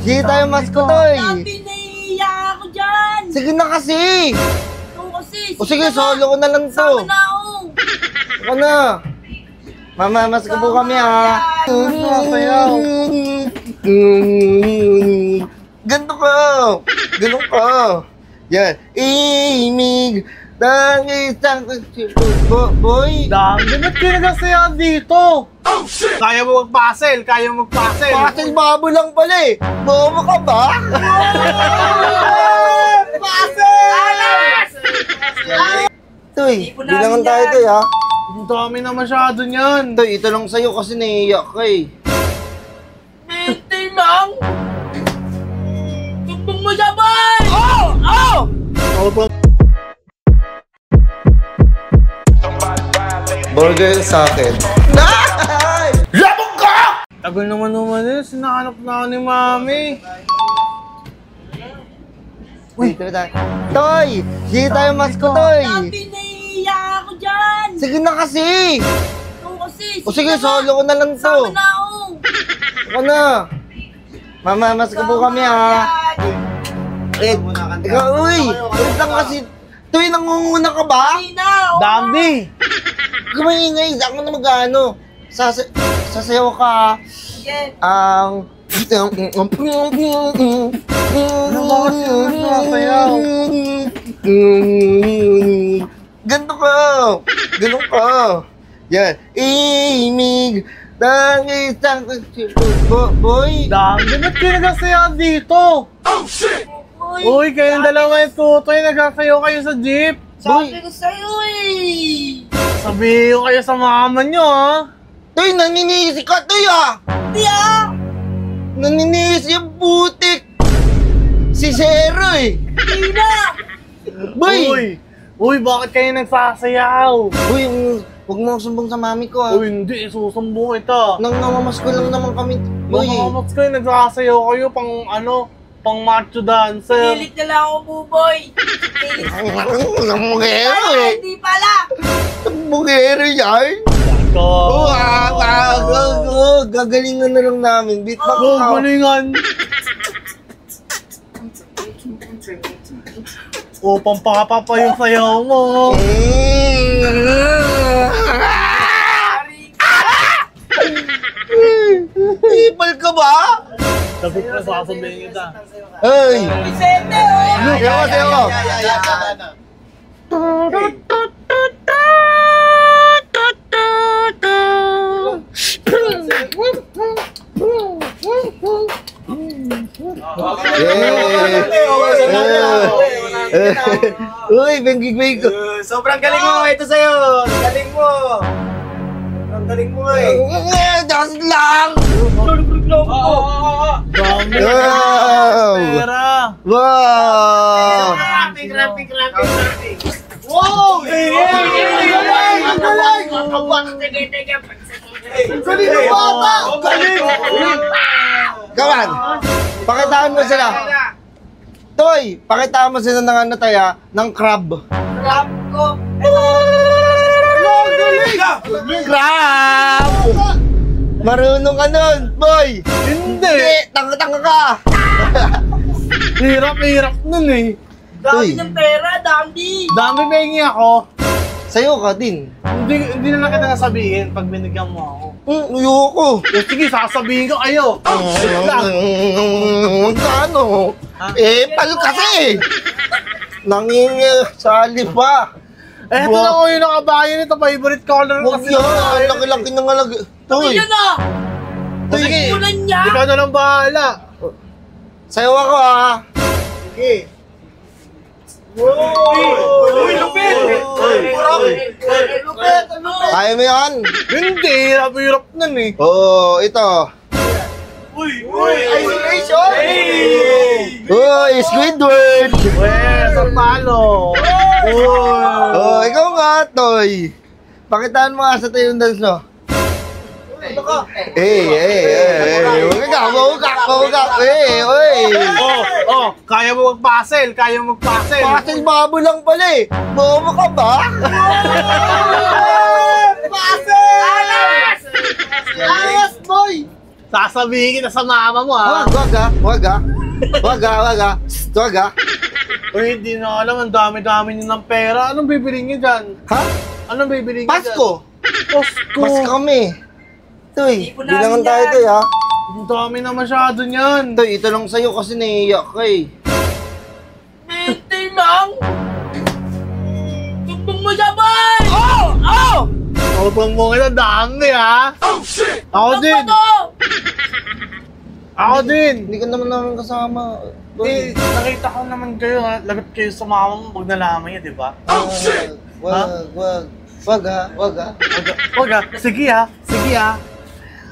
Sige tayo masko, Toy. Dami, naiiyak ako dyan. Sige na kasi. Oo kasi. O sige, solo ko na lang to. Sama na ako. Ako na. Mamamas ko po kami, ha. Masayaw. Ganto ka. Ganun ka. Yan. Imig. Isang boy. Dami, ba't kayo nagsasayahan dito? Oh, shit! Kaya mo mag-puzzle, kaya mo mag-puzzle. Puzzle babo lang pala eh. Bobo ka ba? Alas! Toy, bilangan tayo, Toy, ha? Ang dami na masyado niyan. Toy, ito lang sa'yo kasi naiiyak ka eh. Hindi lang. Tumbong mo sabay! Oh! Oh! Burger sa akin. Labog ka! Tagal naman yun, sinahanap na ako ni Mami. Uy, ito tayo. Toy, sige tayo masko, Toy. Dami, naiiyak ako dyan. Sige na kasi. Oo kasi. O sige, solo ko na lang to. Sama na ako. Ako na. Mamamas ko po kami, ha. Ikaw, uy. Wait lang kasi. Toy, nangunguna ka ba? Hindi na. Oo. Dami! Kumaingay, ako na mag-ano. Sasayaw ka, ha. Sige. Ang... Ganto ka. Ganun ka. Yan. Imig. Isang boy. Dami, ba't kayo nagsasayahan dito? Oh, shit! Uy, kayong dalawa yung tutoy, nagsasayaw kayo sa jeep. Sabi ko sa'yo eh. Sabihin kayo sa mama nyo, ha? Toy, naninisi ka, Toy, ha? Hindi ah. Naninisi yung putik. Si Zero, eh. Hindi na. Boy. Uy, bakit kayo nagsasayaw? Uy, huwag mo sumbong sa mami ko, ha? Uy, hindi, isusumbong kita. Nang namamas ko lang naman kami. Boy. Makakamats kayo, nagsasayaw kayo pang pang macho dancer. Pilit na lang ako, Buboy. Bungero, eh. Hindi pala. Bungero yan. Go! Gagalingan na lang namin. Beat back Go, ka. galingan! O, pampapapa yung sayaw mo. Ipal ka ba? Sabi ko na sasabihin kita. Hey! Vicente, oh. Sayo ko. Uy, bengig-bengig ko. Sobrang galing mo, ito sa'yo. Galing mo. Sobrang galing mo eh. Das lang! Dami! Wow! Pera! Wow! Grabe. Wow! Galing mo bata! Galing! Kaman, pakitaan mo sila. Toy, pakitaan mo sila ng ano tayo, ng crab. Rap ko. Crab! Marunong ka nun, boy! Hindi! Tanga-tanga ka! Hirap nun eh. Dami Uy. ng pera, dami. Dami bengi ako. Sa'yo ka din. Hindi na lang kita nasabihin pag binigyan mo ako. Ayoko. Eh, sige, sasabihin ko kayo. Wait lang. Magkano? Ha? Pal kasi! Nangingisali pa. Eh, ito na ko yung nakabayan nito. Favorite color Huwag kasi. yan. Ang laki-laki ng alag. Toy! Yan na. Sige, Ulan niya. ikaw na lang bahala. Sa'yo ako, ha? Sige. Uy, lupit! Kaya mo yan? Hindi, hirap nun eh. Oo, ito. Uy, isolation! Uy, Squidward! Weh, sa palo. Oh, ikaw nga, Toy. Pakitaan mo nga sa tayo yung dance, no? Huwag ka. Kaya mo mag-puzzle, Puzzle babo lang pala eh. Bobo ka ba? Alas! Ayos, boy! Sasabihin kita sa mama mo, ha? Wag ha. Wag ha. Wag ha. Wag ha. Wag ha. Uy, hindi na alam. Ang dami-dami niyo ng pera. Anong bibili niyo dyan? Ha? Anong bibili niyo dyan? Pasko! Pasko! Mas kami. Toy, Ipon bilangan namin tayo yan. Toy ha. Ang dami na masyado niyan. Toy, ito lang sa'yo kasi naiiyak ka eh. 20 lang. Tumbong mo siya, boy! Oh! Oh! Utong mo kita, dami, ha? Ako din! Ako din! Hindi ka naman kasama. Eh, nakita ko naman kayo, ha? Lagot kayo sa mama mo, huwag nalaman niya, di ba? Wag. Wag ha. Wag ha. Huwag, ha? Sige, ha? Sige, ha?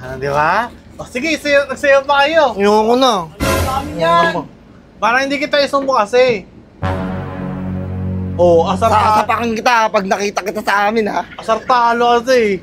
Ano, di ba? O, sige, nagsayaw pa kayo. Ayoko na. Kami yan. Para hindi kita isumbo kasi. Oh, asar Sasapakan kita pag nakita kita sa amin ha. asar talo kasi.